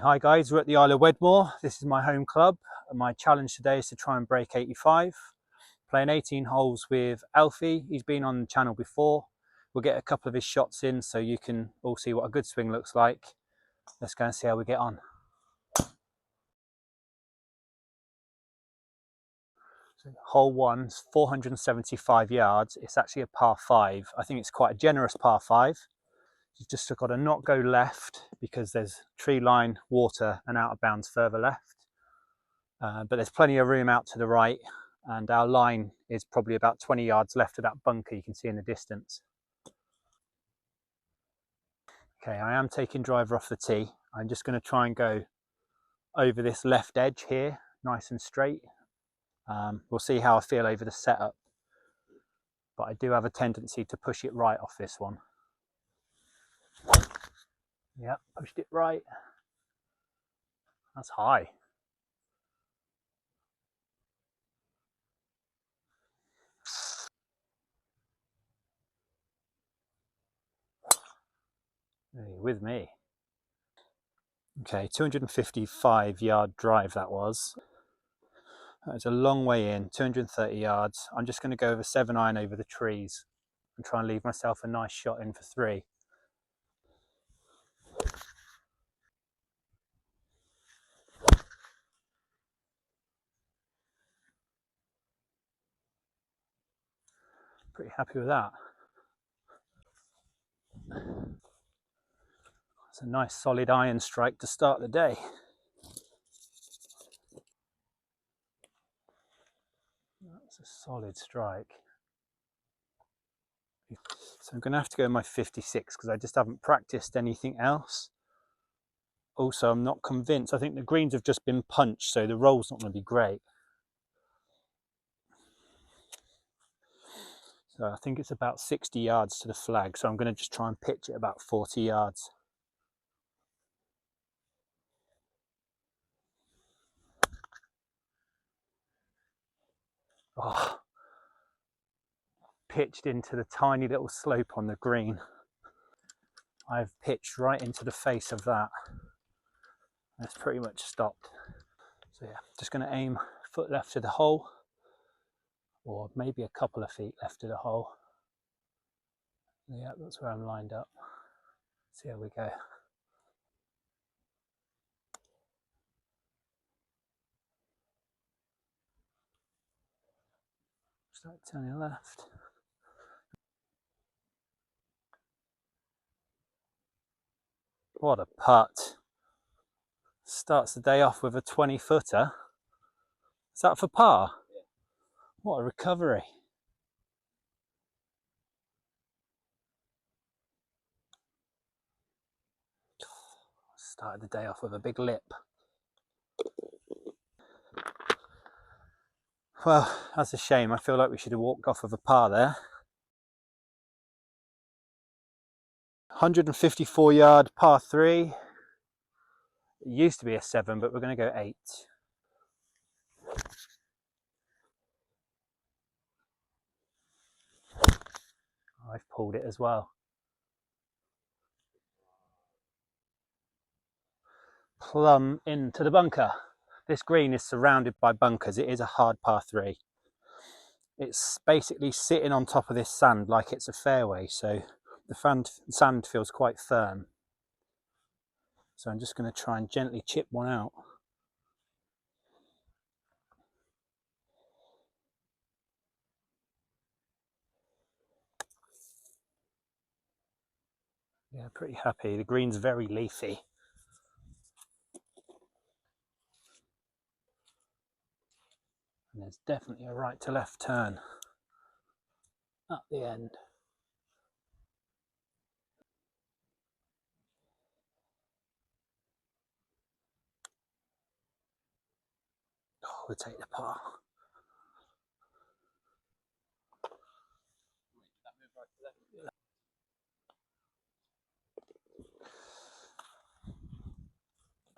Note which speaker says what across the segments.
Speaker 1: Hi guys, we're at the Isle of Wedmore. This is my home club. My challenge today is to try and break 85. Playing 18 holes with Alfie. He's been on the channel before. We'll get a couple of his shots in so you can all see what a good swing looks like. Let's go and see how we get on. So hole one's 475 yards. It's actually a par 5. I think it's quite a generous par 5. You've just got to not go left because there's tree line, water and out of bounds further left. But there's plenty of room out to the right, and our line is probably about 20 yards left of that bunker you can see in the distance. Okay, I am taking driver off the tee. I'm just going to try and go over this left edge here, nice and straight. We'll see how I feel over the setup, but I do have a tendency to push it right off this one. Yep, pushed it right. That's high. With me. Okay, 255 yard drive that was. That's a long way in, 230 yards. I'm just going to go over 7-iron over the trees and try and leave myself a nice shot in for 3. Pretty happy with that. It's a nice solid iron strike to start the day. That's a solid strike. So I'm going to have to go my 56 because I just haven't practiced anything else. Also, I'm not convinced. I think the greens have just been punched, so the roll's not going to be great. So I think it's about 60 yards to the flag, so I'm going to just try and pitch it about 40 yards. Oh, pitched into the tiny little slope on the green. I've pitched right into the face of that. That's pretty much stopped. So yeah, just going to aim foot left to the hole, or maybe a couple of feet left to the hole. Yeah, that's where I'm lined up. See how we go. Start turning left. What a putt. Starts the day off with a 20-footer. Is that for par? Yeah. What a recovery. Started the day off with a big lip. Well, that's a shame. I feel like we should have walked off with a par there. 154 yard par 3. It used to be a 7, but we're going to go 8. I've pulled it as well. Plumb into the bunker. This green is surrounded by bunkers. It is a hard par 3. It's basically sitting on top of this sand like it's a fairway, so the sand feels quite firm. So I'm just going to try and gently chip one out. Yeah, pretty happy. The green's very leafy. And there's definitely a right to left turn at the end. Oh, we'll take the par.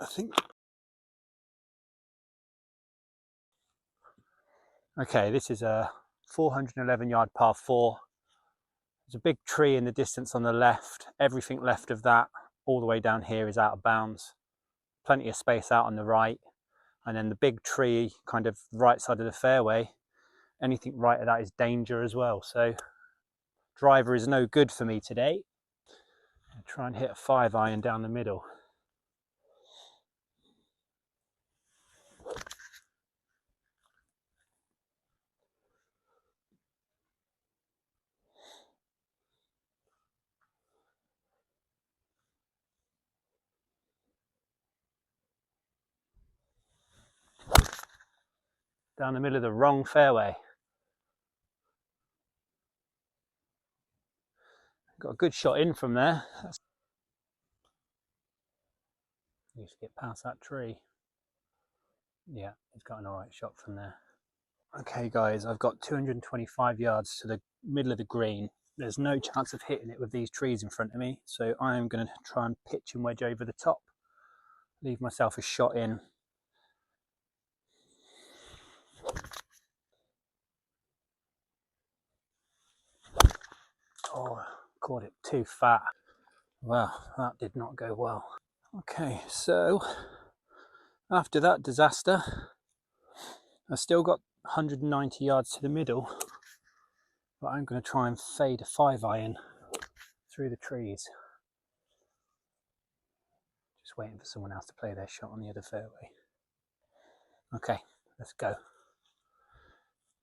Speaker 1: I think. Okay, this is a 411 yard par 4. There's a big tree in the distance on the left. Everything left of that, all the way down here, is out of bounds. plenty of space out on the right, and then the big tree kind of right side of the fairway. Anything right of that is danger as well. So driver is no good for me today. I'll try and hit a 5-iron down the middle. Down the middle of the wrong fairway. Got a good shot in from there. Need to get past that tree. Yeah, he's got an alright shot from there. Okay guys, I've got 225 yards to the middle of the green. There's no chance of hitting it with these trees in front of me, so I'm going to try and pitch and wedge over the top. Leave myself a shot in. Oh, caught it too fat. Well, that did not go well. Okay, so after that disaster, I've still got 190 yards to the middle, but I'm going to try and fade a 5-iron through the trees. Just waiting for someone else to play their shot on the other fairway. Okay, let's go.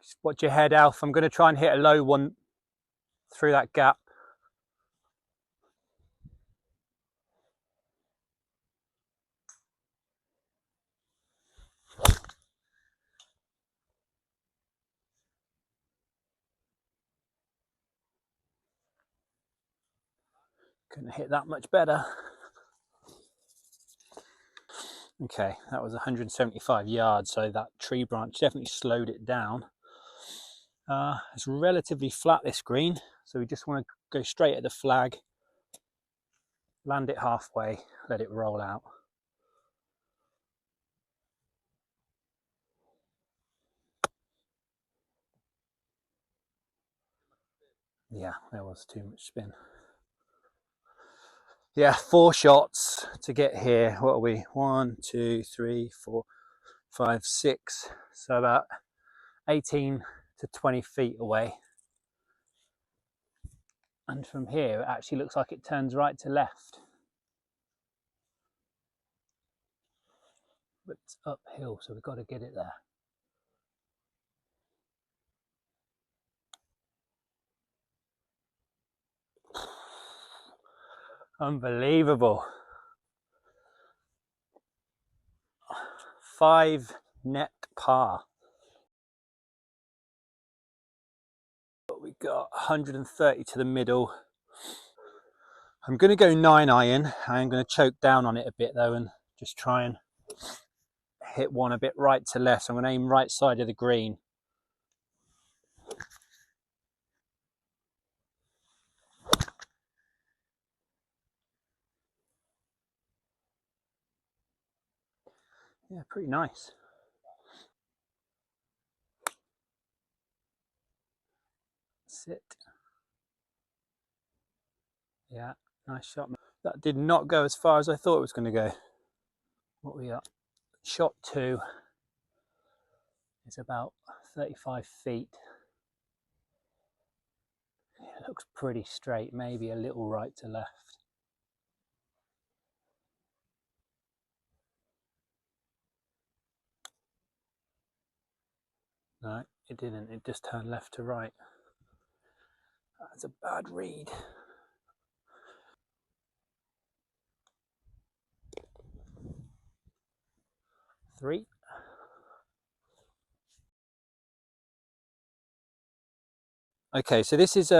Speaker 1: Just watch your head, Alf. I'm going to try and hit a low one through that gap. Couldn't hit that much better. Okay, that was 175 yards, so that tree branch definitely slowed it down. It's relatively flat, this green, so we just want to go straight at the flag, land it halfway, let it roll out. Yeah, there was too much spin. Yeah, 4 shots to get here. What are we? 1, 2, 3, 4, 5, 6. So about 18 to 20 feet away. And from here, it actually looks like it turns right to left. But it's uphill, so we've got to get it there. Unbelievable. 5 net par. But we got 130 to the middle. I'm going to go 9-iron. I'm going to choke down on it a bit though and just try and hit one a bit right to left. So I'm going to aim right side of the green. Yeah, pretty nice. Sit. Yeah, nice shot. That did not go as far as I thought it was going to go. What we got? Shot 2 is about 35 feet. It looks pretty straight, maybe a little right to left. No, it didn't. It just turned left to right. That's a bad read. Three. Okay, so this is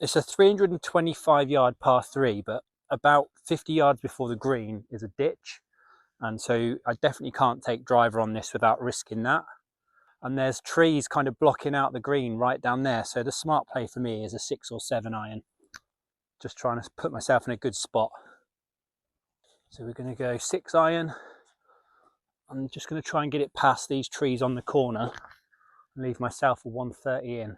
Speaker 1: it's a 325 yard par 3, but about 50 yards before the green is a ditch, and so I definitely can't take driver on this without risking that. And there's trees kind of blocking out the green right down there, so the smart play for me is a 6 or 7-iron. Just trying to put myself in a good spot. So we're going to go 6-iron. I'm just going to try and get it past these trees on the corner and leave myself a 130 in.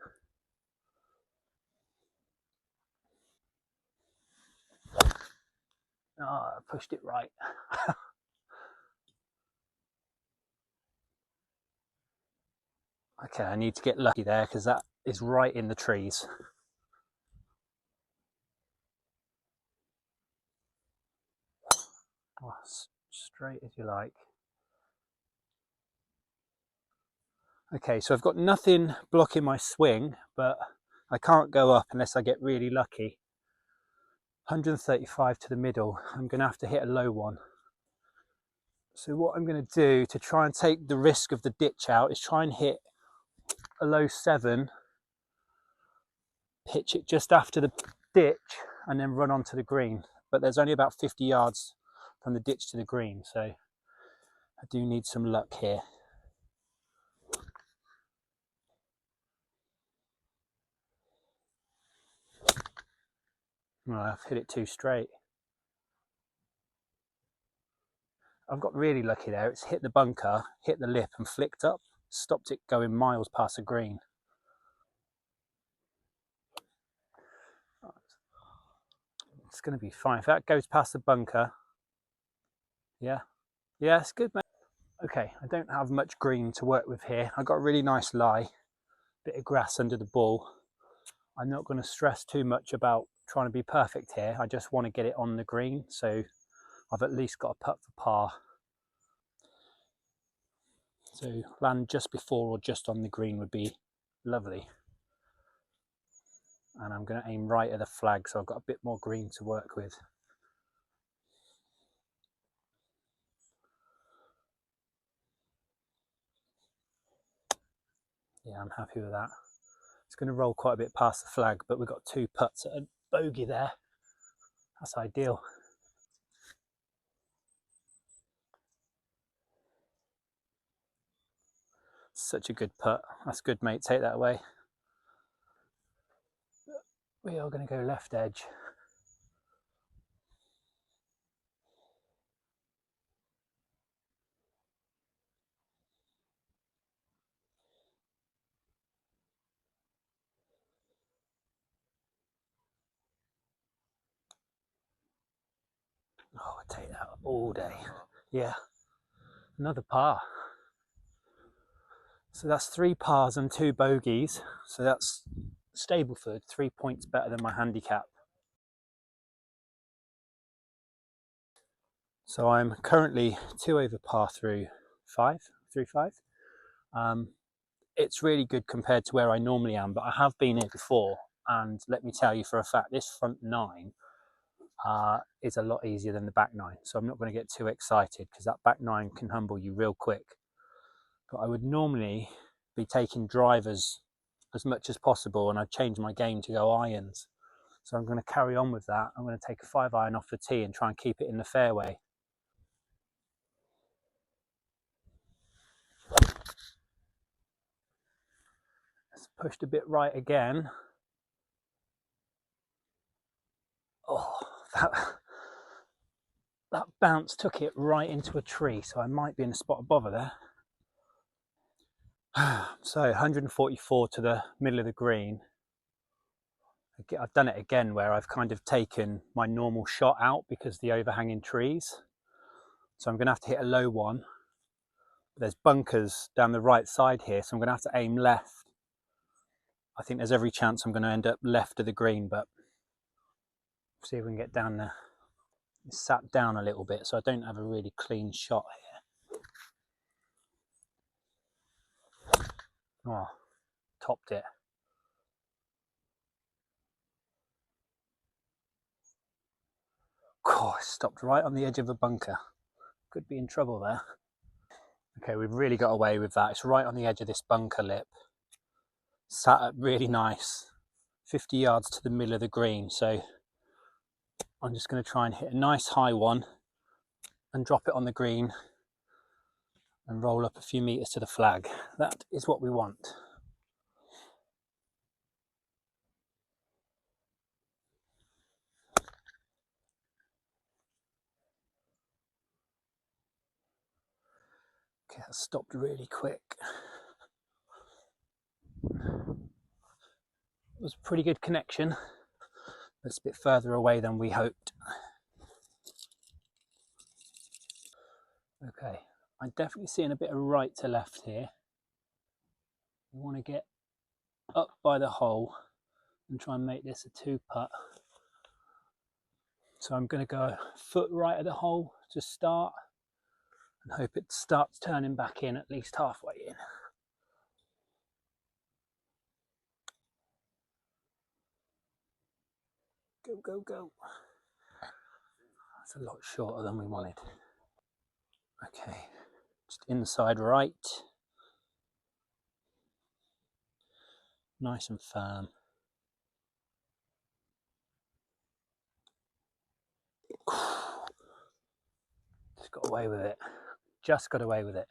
Speaker 1: Oh, I pushed it right. Okay, I need to get lucky there because that is right in the trees. Oh, straight as you like. Okay, so I've got nothing blocking my swing, but I can't go up unless I get really lucky. 135 to the middle. I'm going to have to hit a low one. So what I'm going to do to try and take the risk of the ditch out is try and hit a low 7, pitch it just after the ditch, and then run onto the green. But there's only about 50 yards from the ditch to the green, so I do need some luck here. Well, I've hit it too straight. I've got really lucky there. It's hit the bunker, hit the lip and flicked up, stopped it going miles past the green. It's going to be fine. If that goes past the bunker, yeah, it's good, mate. Okay, I don't have much green to work with here. I've got a really nice lie, bit of grass under the ball. I'm not going to stress too much about trying to be perfect here. I just want to get it on the green, so I've at least got a putt for par. So land just before or just on the green would be lovely. And I'm going to aim right at the flag, so I've got a bit more green to work with. Yeah, I'm happy with that. It's going to roll quite a bit past the flag, but we've got 2 putts at a bogey there. That's ideal. Such a good putt. That's good, mate. Take that away. We are going to go left edge. Oh, I'd take that all day. Yeah, another par. So that's 3 pars and 2 bogeys. So that's Stableford, 3 points better than my handicap. So I'm currently 2 over par through 5. It's really good compared to where I normally am, but I have been here before, and let me tell you for a fact, this front 9 is a lot easier than the back 9. So I'm not going to get too excited because that back 9 can humble you real quick. But I would normally be taking drivers as much as possible, and I'd change my game to go irons. So I'm going to carry on with that. I'm going to take a 5 iron off the tee and try and keep it in the fairway. It's pushed a bit right again. Oh, that bounce took it right into a tree, so I might be in a spot of bother there. So 144 to the middle of the green. I've done it again where I've kind of taken my normal shot out because the overhanging trees. So I'm going to have to hit a low one. There's bunkers down the right side here, so I'm going to have to aim left. I think there's every chance I'm going to end up left of the green, but see if we can get down there. It's sat down a little bit, so I don't have a really clean shot here. Oh, topped it. Oh, I stopped right on the edge of a bunker. Could be in trouble there. Okay, we've really got away with that. It's right on the edge of this bunker lip. Sat up really nice, 50 yards to the middle of the green. So I'm just going to try and hit a nice high one and drop it on the green and roll up a few meters to the flag. That is what we want. Okay, that stopped really quick. It was a pretty good connection, but it's a bit further away than we hoped. Okay, I'm definitely seeing a bit of right to left here. We want to get up by the hole and try and make this a 2-putt. So I'm going to go a foot right at the hole to start and hope it starts turning back in at least halfway in. Go, go, go. That's a lot shorter than we wanted. Okay, just inside right. Nice and firm. Just got away with it. Just got away with it.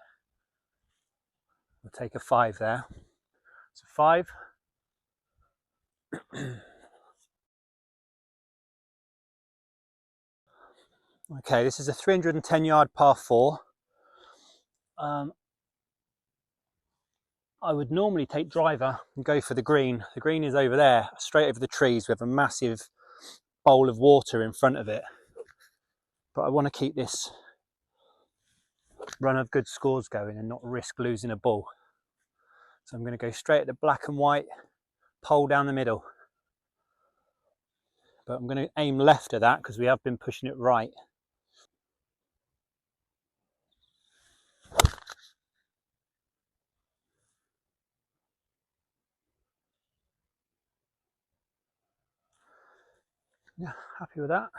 Speaker 1: We'll take a 5 there. So 5. Okay, this is a 310-yard par 4. I would normally take driver and go for the green. The green is over there, straight over the trees with a massive bowl of water in front of it. But I want to keep this run of good scores going and not risk losing a ball. So I'm going to go straight at the black and white, pole down the middle. But I'm going to aim left of that because we have been pushing it right. Yeah, happy with that.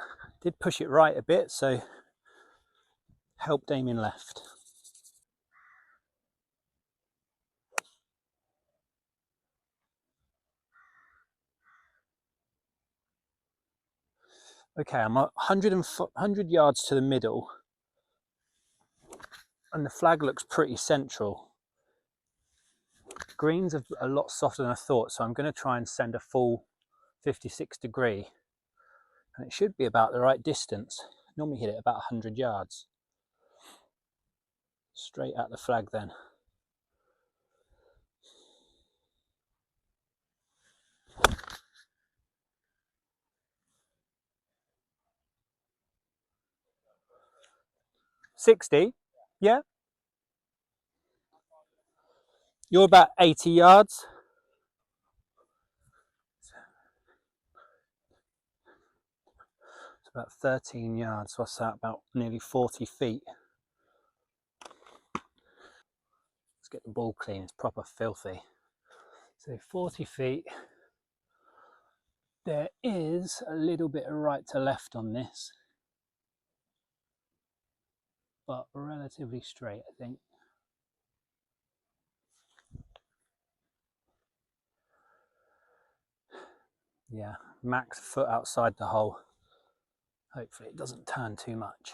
Speaker 1: Did push it right a bit, so helped aiming left. Okay, I'm 100 yards to the middle and the flag looks pretty central. Greens are a lot softer than I thought, so I'm going to try and send a full 56 degree and it should be about the right distance. Normally hit it about 100 yards. Straight at the flag then. $60? Yeah? You're about 80 yards. It's about 13 yards. What's that? About nearly 40 feet. Let's get the ball clean. It's proper filthy. So 40 feet. There is a little bit of right to left on this, but relatively straight, I think. Yeah, max foot outside the hole. Hopefully it doesn't turn too much.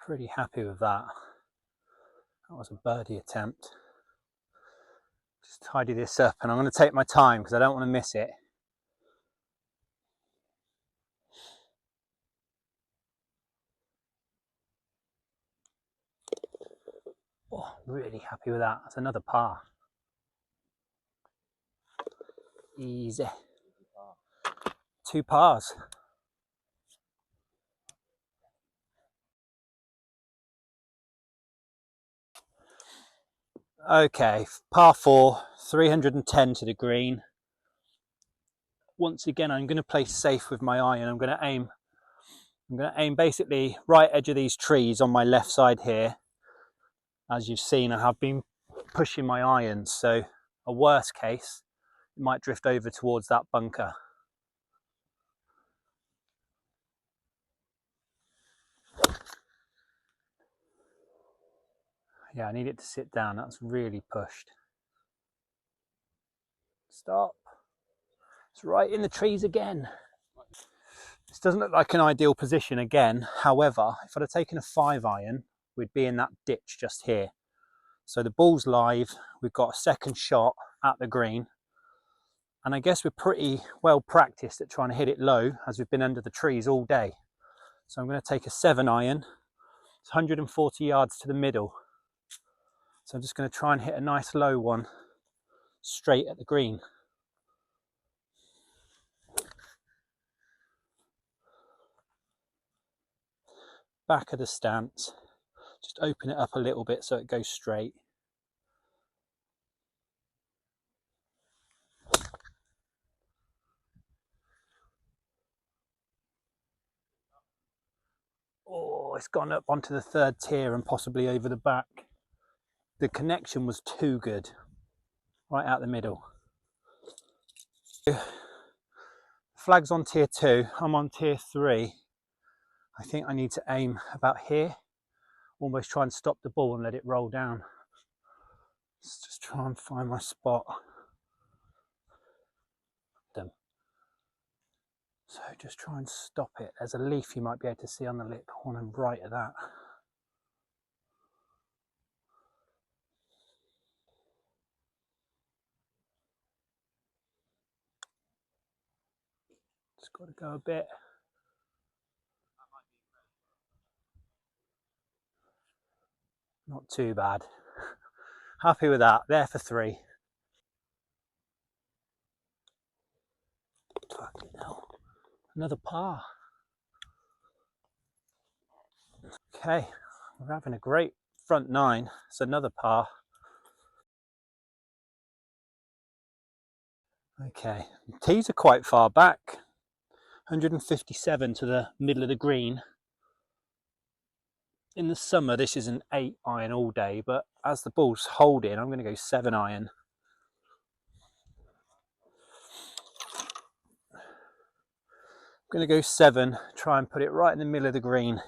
Speaker 1: Pretty happy with that. That was a birdie attempt. Just tidy this up and I'm going to take my time because I don't want to miss it. Oh, really happy with that. That's another par. Easy. 2 pars. Okay, par 4, 310 to the green. Once again, I'm going to play safe with my iron. I'm going to aim basically right edge of these trees on my left side here. As you've seen, I have been pushing my irons, so a worst case, it might drift over towards that bunker. Yeah, I need it to sit down. That's really pushed. Stop. It's right in the trees again. This doesn't look like an ideal position again. However, if I'd have taken a 5 iron, we'd be in that ditch just here. So the ball's live. We've got a second shot at the green. And I guess we're pretty well practiced at trying to hit it low as we've been under the trees all day. So I'm going to take a 7 iron. It's 140 yards to the middle. So I'm just going to try and hit a nice low one straight at the green. back of the stance. Just open it up a little bit so it goes straight. Oh, it's gone up onto the third tier and possibly over the back. The connection was too good. Right out the middle. Flag's on tier 2, I'm on tier 3. I think I need to aim about here. Almost try and stop the ball and let it roll down. Let's just try and find my spot. So just try and stop it. There's a leaf you might be able to see on the lip corner right at that. Just got to go a bit. Not too bad. Happy with that. There for 3. Fucking hell. Another par. Okay, we're having a great front 9. It's another par. Okay, tees are quite far back. 157 to the middle of the green. In the summer, this is an 8 iron all day, but as the ball's holding, I'm going to go 7 iron. I'm going to go 7, try and put it right in the middle of the green.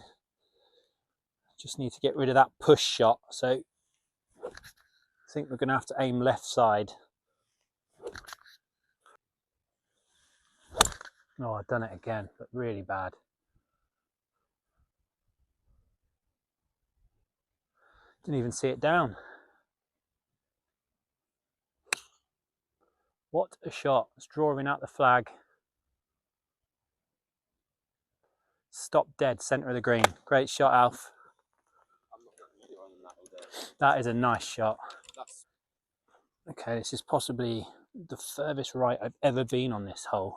Speaker 1: Just need to get rid of that push shot, so I think we're going to have to aim left side. Oh, I've done it again, but really bad. Didn't even see it down. What a shot. It's drawing out the flag. Stop dead, centre of the green. Great shot, Alf. That is a nice shot. Okay, this is possibly the furthest right I've ever been on this hole.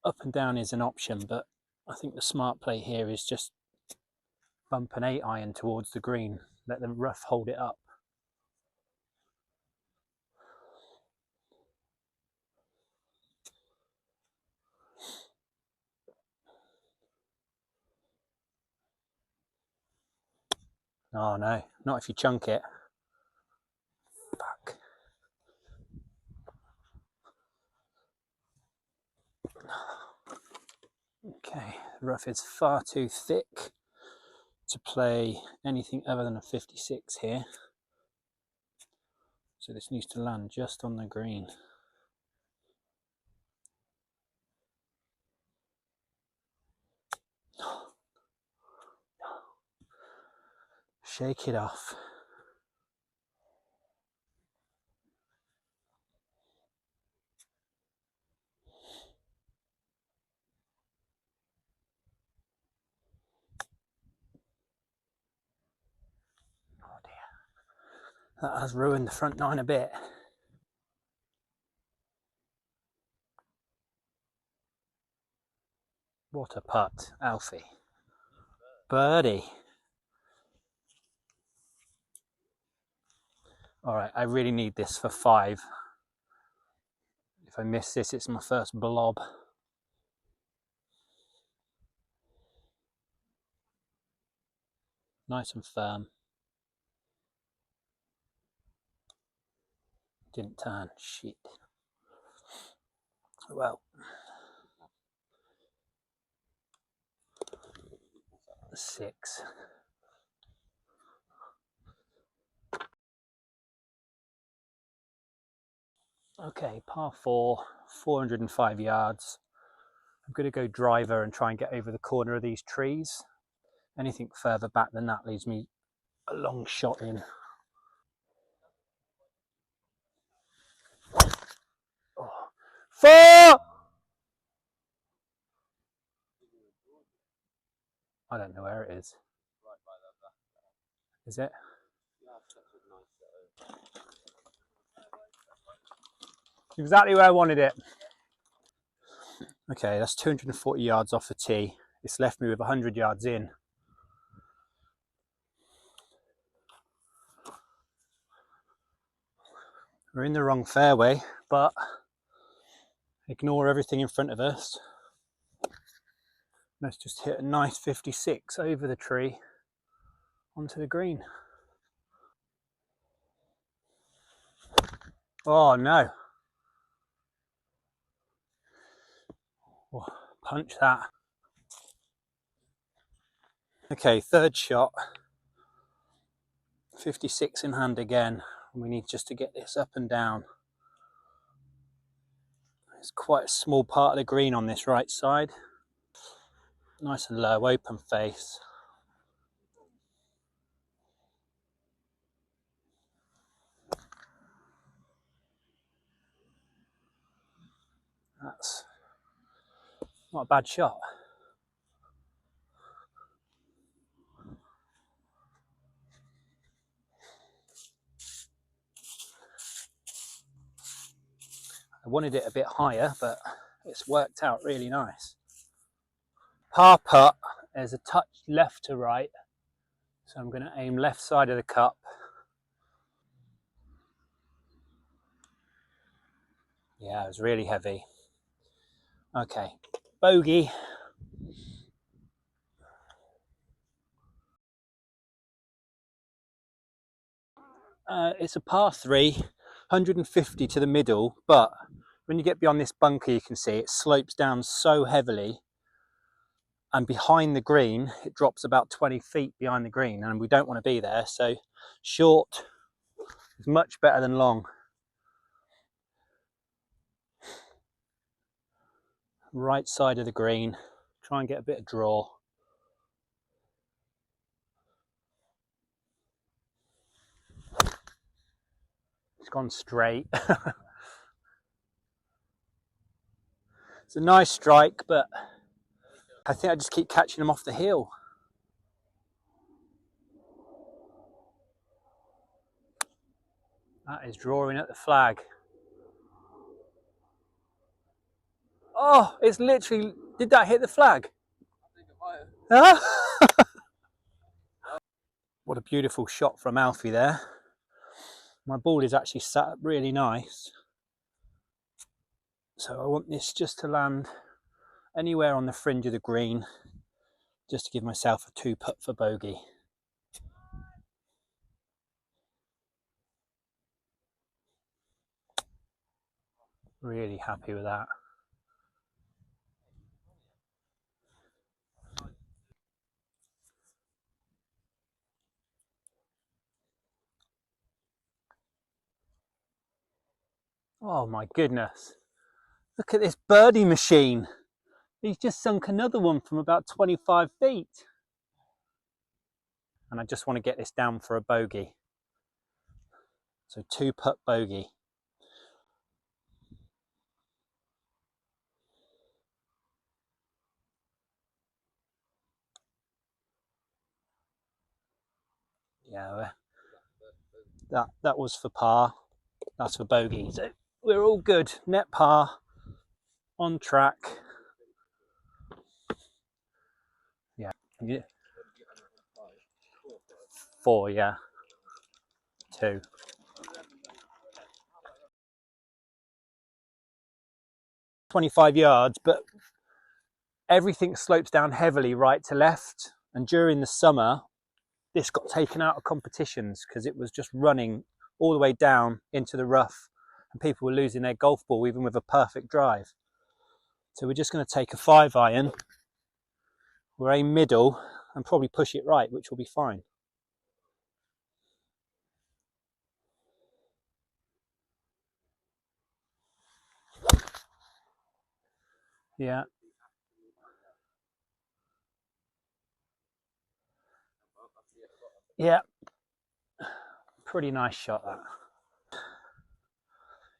Speaker 1: Up and down is an option, but I think the smart play here is just bump an 8 iron towards the green. Let the rough hold it up. Oh no, not if you chunk it. Fuck. Okay, the rough is far too thick to play anything other than a 56 here. So this needs to land just on the green. Shake it off. Oh dear. That has ruined the front 9 a bit. What a putt, Alfie. Birdie. All right, I really need this for 5. If I miss this, it's my first blob. Nice and firm. Didn't turn. Shit. Well. 6. Okay, par 4, 405 yards. I'm going to go driver and try and get over the corner of these trees. Anything further back than that leaves me a long shot in. Oh. 4! I don't know where it is. Is it? Exactly where I wanted it. Okay, that's 240 yards off the tee. It's left me with 100 yards in. We're in the wrong fairway, but ignore everything in front of us. Let's just hit a nice 56 over the tree onto the green. Oh no. Oh, punch that. Okay, third shot. 56 in hand again. We need just to get this up and down. It's quite a small part of the green on this right side. Nice and low, open face. That's not a bad shot. I wanted it a bit higher, but it's worked out really nice. Par putt, there's a touch left to right, so I'm going to aim left side of the cup. Yeah, it was really heavy. Okay, bogey. It's a par 3, 150 to the middle, but when you get beyond this bunker, you can see it slopes down so heavily, and behind the green it drops about 20 feet behind the green, and we don't want to be there, so short is much better than long. Right side of the green, try and get a bit of draw. It's gone straight. It's a nice strike, but I think I just keep catching them off the hill. That is drawing at the flag. Oh, it's literally, did that hit the flag? I think it might have. Huh? What a beautiful shot from Alfie there. My ball is actually sat up really nice. So I want this just to land anywhere on the fringe of the green, just to give myself a 2-putt for bogey. Really happy with that. Oh my goodness. Look at this birdie machine. He's just sunk another one from about 25 feet. And I just want to get this down for a bogey. So 2-putt bogey. Yeah, that was for par. That's for bogey. So we're all good. Net par, on track. Yeah. 4, yeah. 2. "25 yards, but everything slopes down heavily right to left. And during the summer, this got taken out of competitions because it was just running all the way down into the rough, and people were losing their golf ball even with a perfect drive. So we're just going to take a 5-iron. We'll aim middle and probably push it right, which will be fine. Yeah. Yeah. Pretty nice shot, that.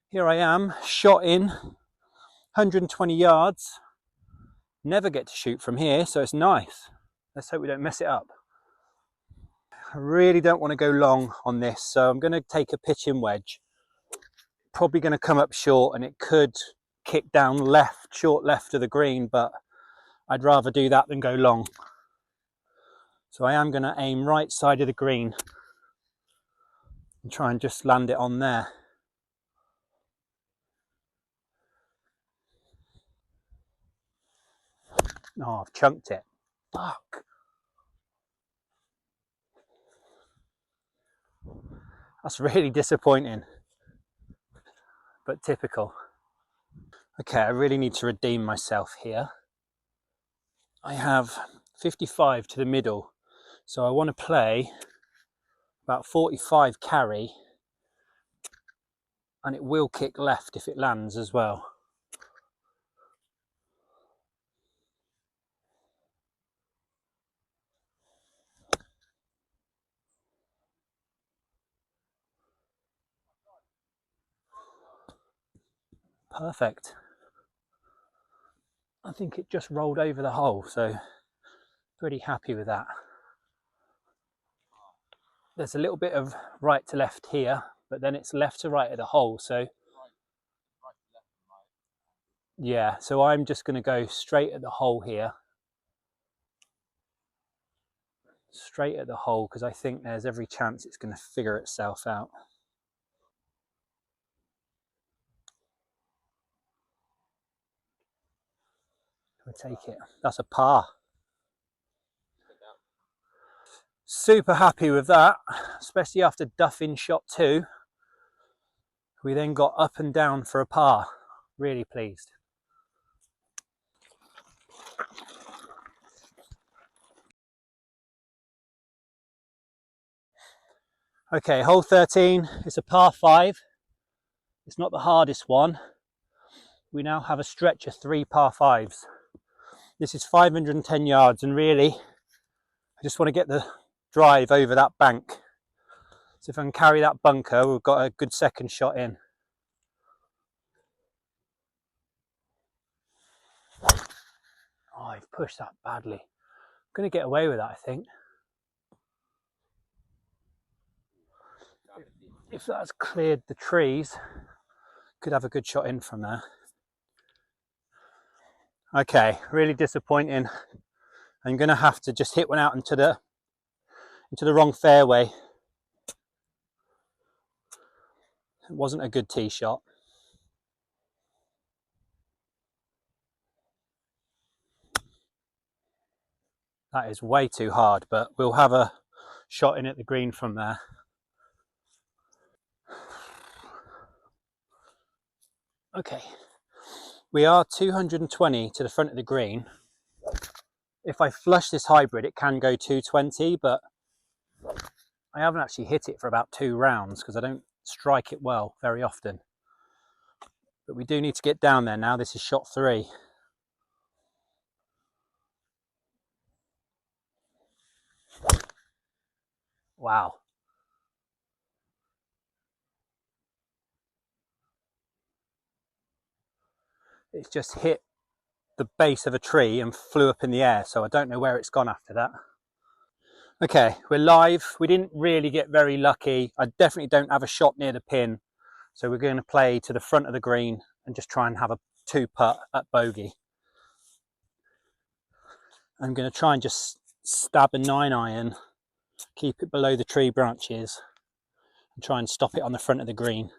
Speaker 1: Here I am, shot in, 120 yards. Never get to shoot from here, so it's nice. Let's hope we don't mess it up. I really don't want to go long on this, so I'm going to take a pitch-in wedge. Probably going to come up short, and it could kick down left, short left of the green, but I'd rather do that than go long. So I am going to aim right side of the green and try and just land it on there. Oh, I've chunked it. Fuck. That's really disappointing, but typical. Okay, I really need to redeem myself here. I have 55 to the middle, so I want to play about 45 carry, and it will kick left if it lands as well. Perfect. I think it just rolled over the hole, so pretty happy with that. There's a little bit of right to left here, but then it's left to right of the hole, so yeah, so I'm just going to go straight at the hole here. Straight at the hole, because I think there's every chance it's going to figure itself out. We'll take it. That's a par. Super happy with that, especially after duffing shot 2. We then got up and down for a par. Really pleased. Okay, hole 13, it's a par 5. It's not the hardest one. We now have a stretch of 3 par 5s. This is 510 yards, and really, I just want to get the drive over that bank. So if I can carry that bunker, we've got a good second shot in. Oh, I've pushed that badly. I'm going to get away with that, I think. If that's cleared the trees, could have a good shot in from there. Okay, really disappointing. I'm going to have to just hit one out into the wrong fairway. It wasn't a good tee shot. That is way too hard, but we'll have a shot in at the green from there. Okay, we are 220 to the front of the green. If I flush this hybrid, it can go 220, but I haven't actually hit it for about 2 rounds because I don't strike it well very often. But we do need to get down there now. This is shot 3. Wow. It's just hit the base of a tree and flew up in the air, so I don't know where it's gone after that. Okay, we're live. We didn't really get very lucky. I definitely don't have a shot near the pin, so we're going to play to the front of the green and just try and have a 2-putt at bogey. I'm going to try and just stab a 9-iron, keep it below the tree branches, and try and stop it on the front of the green.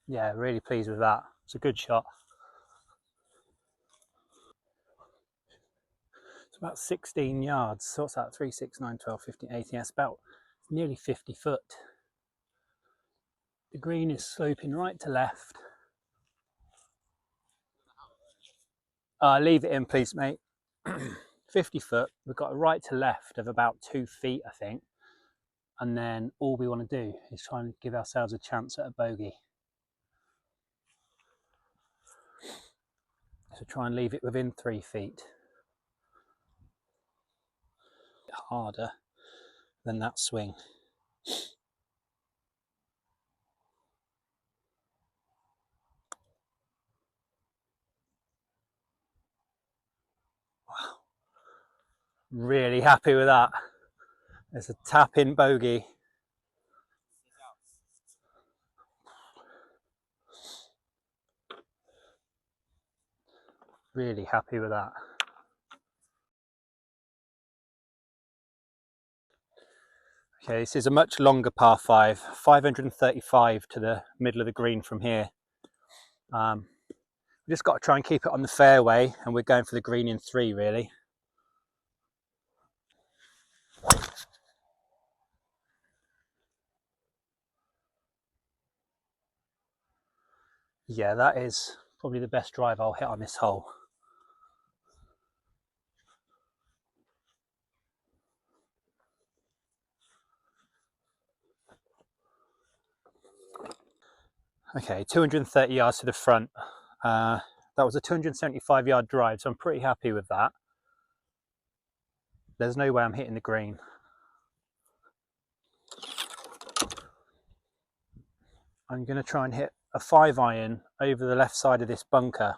Speaker 1: Yeah, really pleased with that. It's a good shot. It's about 16 yards. So what's that? 3, 6, 9, 12, 15, 18. Yeah, it's about nearly 50 foot. The green is sloping right to left. Leave it in, please, mate. 50 foot. We've got a right to left of about 2 feet, I think. And then all we want to do is try and give ourselves a chance at a bogey. So try and leave it within 3 feet. Harder than that swing. Wow. Really happy with that. There's a tap in bogey. Really happy with that. Okay, this is a much longer par 5, 535 to the middle of the green from here. We just got to try and keep it on the fairway, and we're going for the green in 3 really. Yeah, that is probably the best drive I'll hit on this hole. Okay, 230 yards to the front. That was a 275 yard drive, so I'm pretty happy with that. There's no way I'm hitting the green. I'm going to try and hit a 5-iron over the left side of this bunker.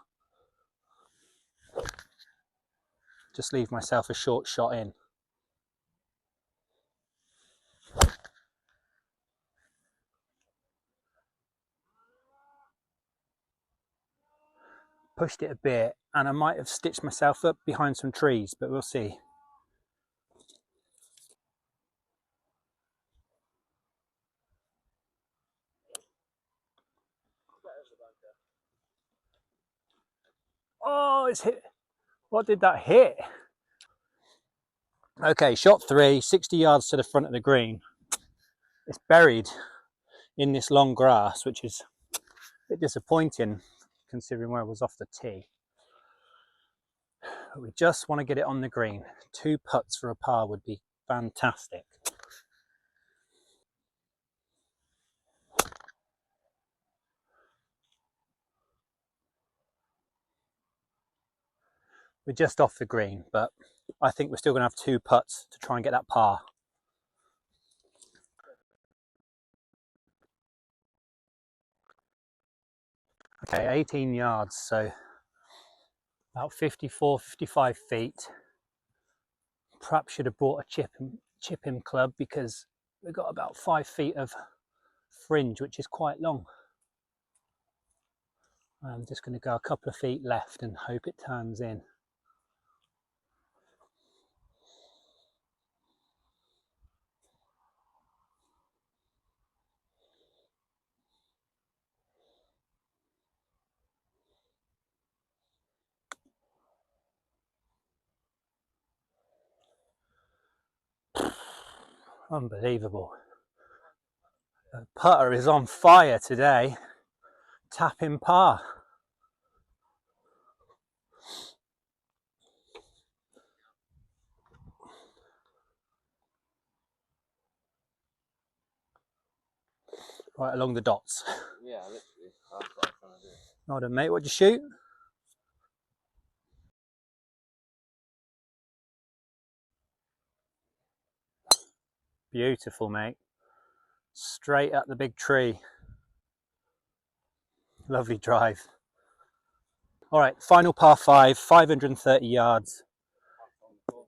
Speaker 1: Just leave myself a short shot in. Pushed it a bit, and I might have stitched myself up behind some trees, but we'll see. Oh, it's hit. What did that hit? Okay, shot 3, 60 yards to the front of the green. It's buried in this long grass, which is a bit disappointing considering where I was off the tee. But we just want to get it on the green. 2 putts for a par would be fantastic. We're just off the green, but I think we're still going to have 2 putts to try and get that par. Okay, 18 yards, so about 54, 55 feet. Perhaps should have brought a chip-in club because we've got about 5 feet of fringe, which is quite long. I'm just going to go a couple of feet left and hope it turns in. Unbelievable. The putter is on fire today. Tapping par. Right along the dots.
Speaker 2: Yeah, literally. That's what I'm trying to do.
Speaker 1: Well done, mate. What'd you shoot? Beautiful, mate. Straight at the big tree. Lovely drive. All right, final par 5, 530 yards.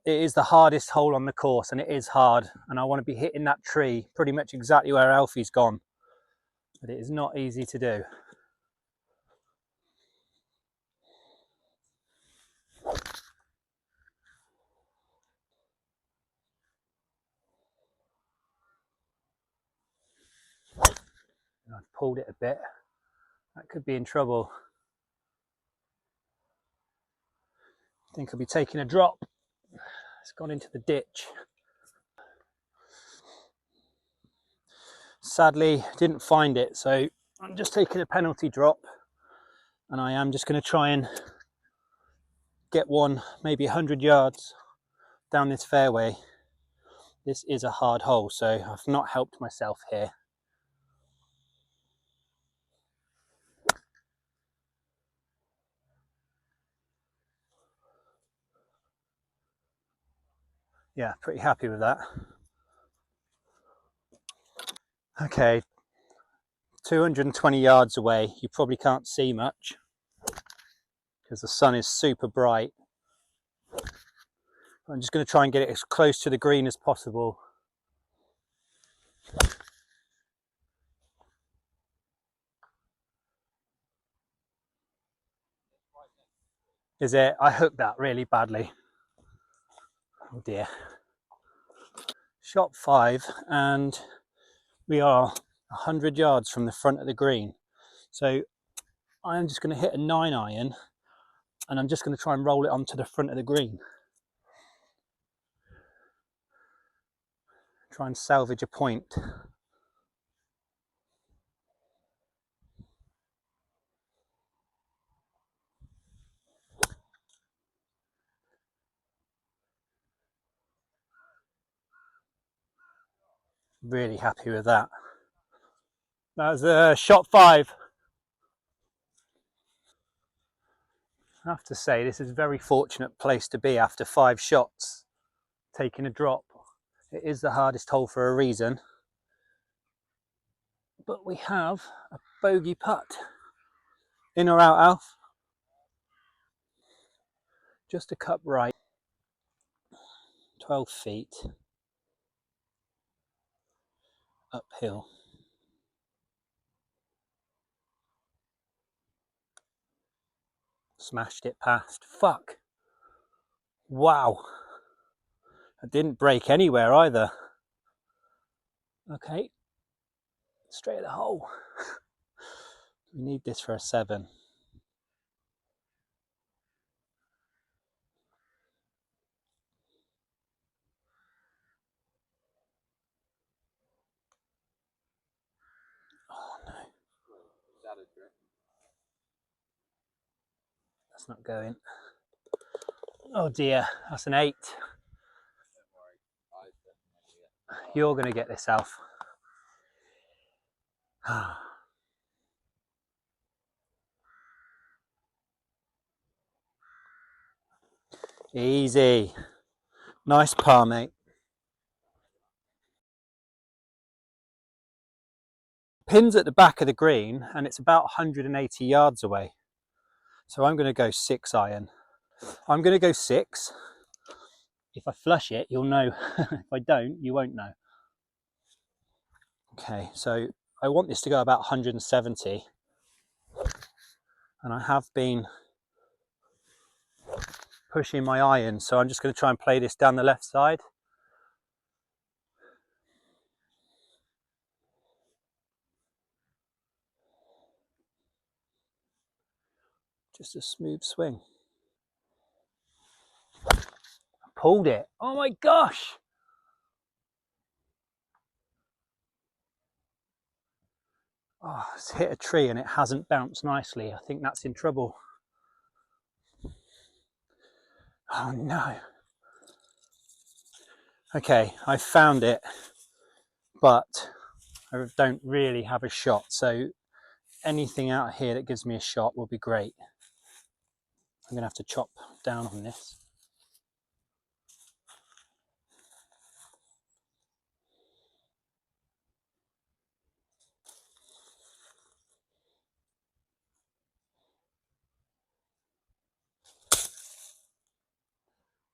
Speaker 1: It is the hardest hole on the course, and it is hard. And I want to be hitting that tree pretty much exactly where Alfie's gone. But it is not easy to do. I've pulled it a bit. That could be in trouble. I think I'll be taking a drop. It's gone into the ditch. Sadly, didn't find it, so I'm just taking a penalty drop, and I am just going to try and get one, maybe 100 yards down this fairway. This is a hard hole, so I've not helped myself here. Yeah, pretty happy with that. Okay, 220 yards away. You probably can't see much because the sun is super bright. I'm just going to try and get it as close to the green as possible. Is it? I hooked that really badly. Oh dear. Shot 5, and we are 100 yards from the front of the green. So I'm just going to hit a 9-iron, and I'm just going to try and roll it onto the front of the green. Try and salvage a point. Really happy with that. That was shot 5. I have to say, this is a very fortunate place to be after 5 shots, taking a drop. It is the hardest hole for a reason, but we have a bogey putt. In or out, Alf? Just a cup right, 12 feet, uphill. Smashed it past. Fuck. Wow. It didn't break anywhere either. Okay. Straight at the hole. We need this for a 7. Oh no. That's not going. Oh dear. That's an 8. You're going to get this, Alf. Easy. Nice par, mate. Pin's at the back of the green, and it's about 180 yards away. So I'm going to go 6-iron. I'm going to go 6. If I flush it, you'll know. If I don't, you won't know. Okay, so I want this to go about 170. And I have been pushing my iron, so I'm just going to try and play this down the left side. Just a smooth swing. I pulled it. Oh my gosh! Oh, it's hit a tree and it hasn't bounced nicely. I think that's in trouble. Oh no. Okay, I found it, but I don't really have a shot, so anything out here that gives me a shot will be great. I'm going to have to chop down on this.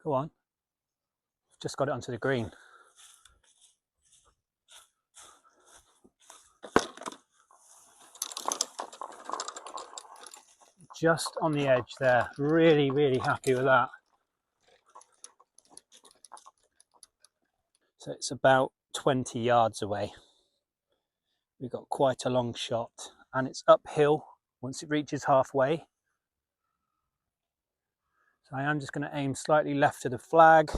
Speaker 1: Go on. Just got it onto the green. Just on the edge there. Really, really happy with that. So it's about 20 yards away. We've got quite a long shot, and it's uphill once it reaches halfway. So I am just going to aim slightly left of the flag,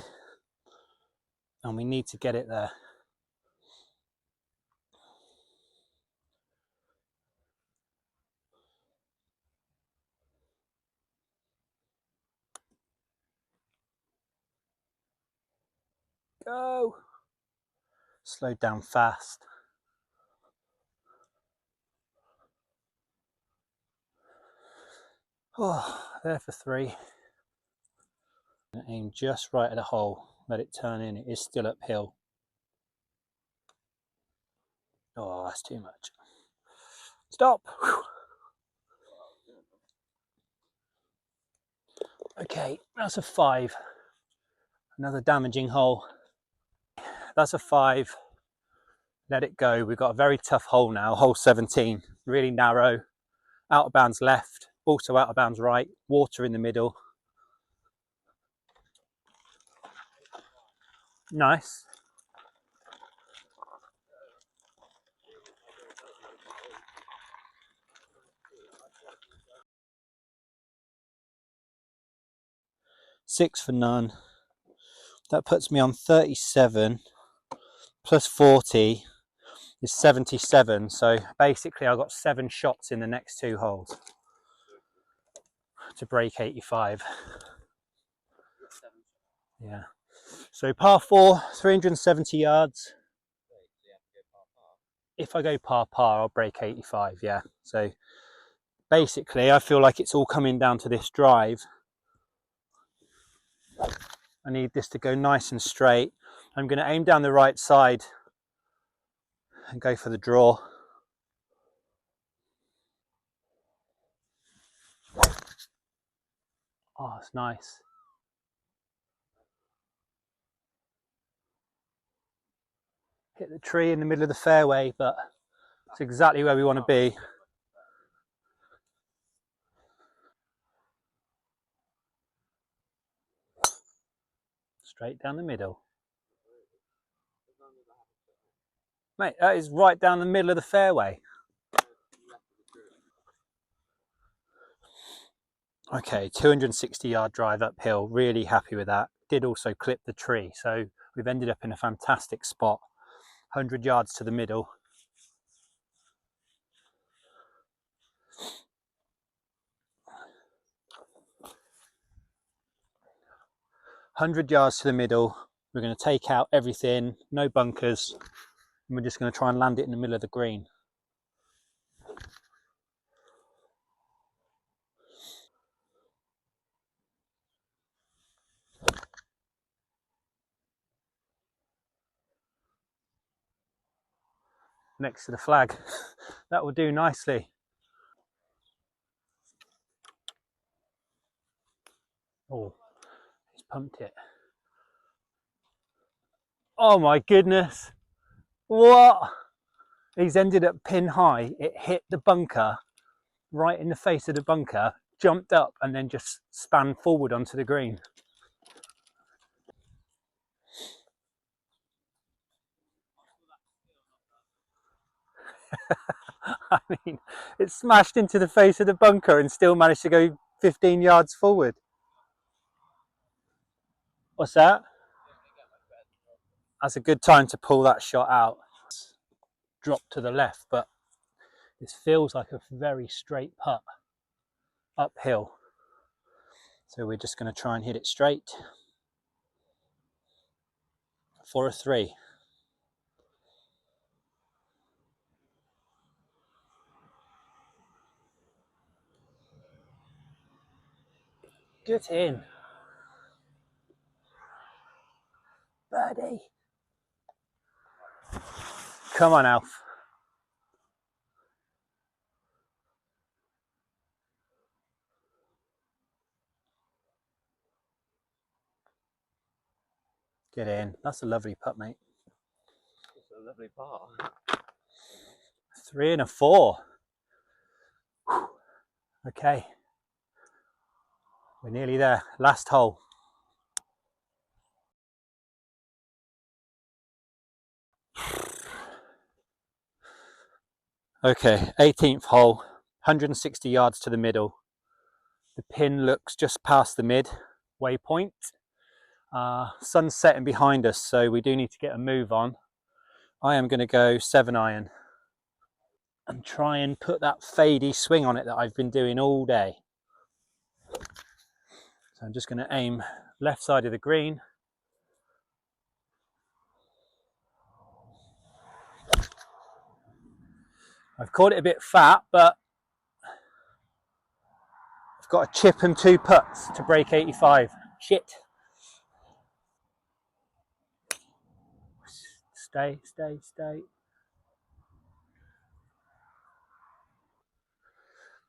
Speaker 1: and we need to get it there. Go! Slowed down fast. Oh, there for 3. Aim just right at the hole. Let it turn in. It is still uphill. Oh, that's too much. Stop! Whew. Okay, that's a 5. Another damaging hole. That's a 5. Let it go. We've got a very tough hole now, hole 17. Really narrow. Out of bounds left, also out of bounds right. Water in the middle. Nice. Six for none. That puts me on 37 plus 40 is 77. So basically I've got 7 shots in the next 2 holes to break 85. Yeah. So par 4, 370 yards. If I go par, I'll break 85, yeah. So basically I feel like it's all coming down to this drive. I need this to go nice and straight. I'm going to aim down the right side and go for the draw. Oh, it's nice. Hit the tree in the middle of the fairway, but it's exactly where we want to be. Straight down the middle. Mate, that is right down the middle of the fairway. Okay, 260 yard drive uphill, really happy with that. Did also clip the tree, so we've ended up in a fantastic spot. 100 yards to the middle. "100 yards to the middle. We're going to take out everything, no bunkers, and we're just going to try and land it in the middle of the green." Next to the flag. That will do nicely. Oh, he's pumped it. Oh my goodness. What? He's ended up pin high. It hit the bunker, right in the face of the bunker, jumped up and then just span forward onto the green. I mean, it smashed into the face of the bunker and still managed to go 15 yards forward. What's that? That's a good time to pull that shot out. Drop to the left, but this feels like a very straight putt uphill. So we're just going to try and hit it straight for a 3. Get in. Birdie. Come on, Alf. Get in. That's a lovely putt, mate.
Speaker 2: It's a lovely par.
Speaker 1: 3 and a 4. Okay. We're nearly there. Last hole. Okay, 18th hole, 160 yards to the middle. The pin looks just past the mid waypoint. Sun's setting behind us, so we do need to get a move on. I am going to go 7-iron and try and put that fadey swing on it that I've been doing all day. So I'm just going to aim left side of the green. I've caught it a bit fat, but I've got a chip and 2 putts to break 85. Shit. Stay, stay, stay.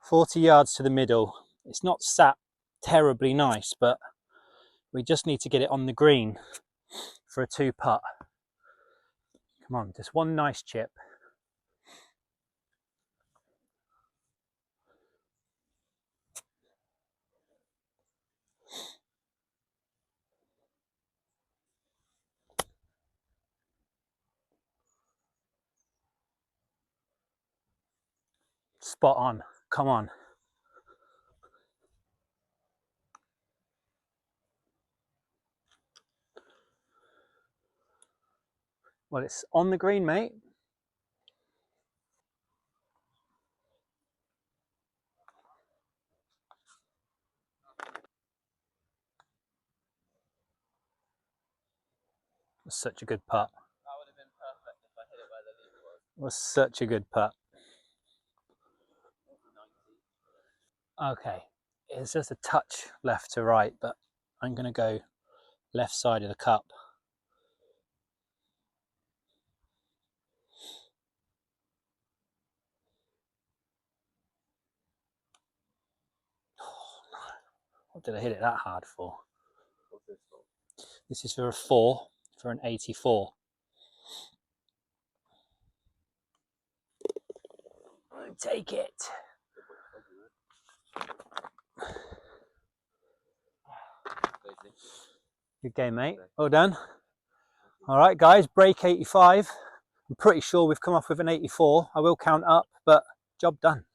Speaker 1: 40 yards to the middle. It's not sat terribly nice, but we just need to get it on the green for a 2 putt. Come on, just one nice chip. Spot on. Come on. Well, it's on the green, mate. It was such a good putt.
Speaker 2: That would have been perfect if I hit it where the leaf was.
Speaker 1: It was such a good putt. Okay, it's just a touch left to right, but I'm going to go left side of the cup. Oh, no. What did I hit it that hard for?
Speaker 2: What's this for?
Speaker 1: This is for a 4, for an 84. Take it. Good game, mate. Well done. All right, guys, break 85. I'm pretty sure we've come off with an 84. I will count up, but job done.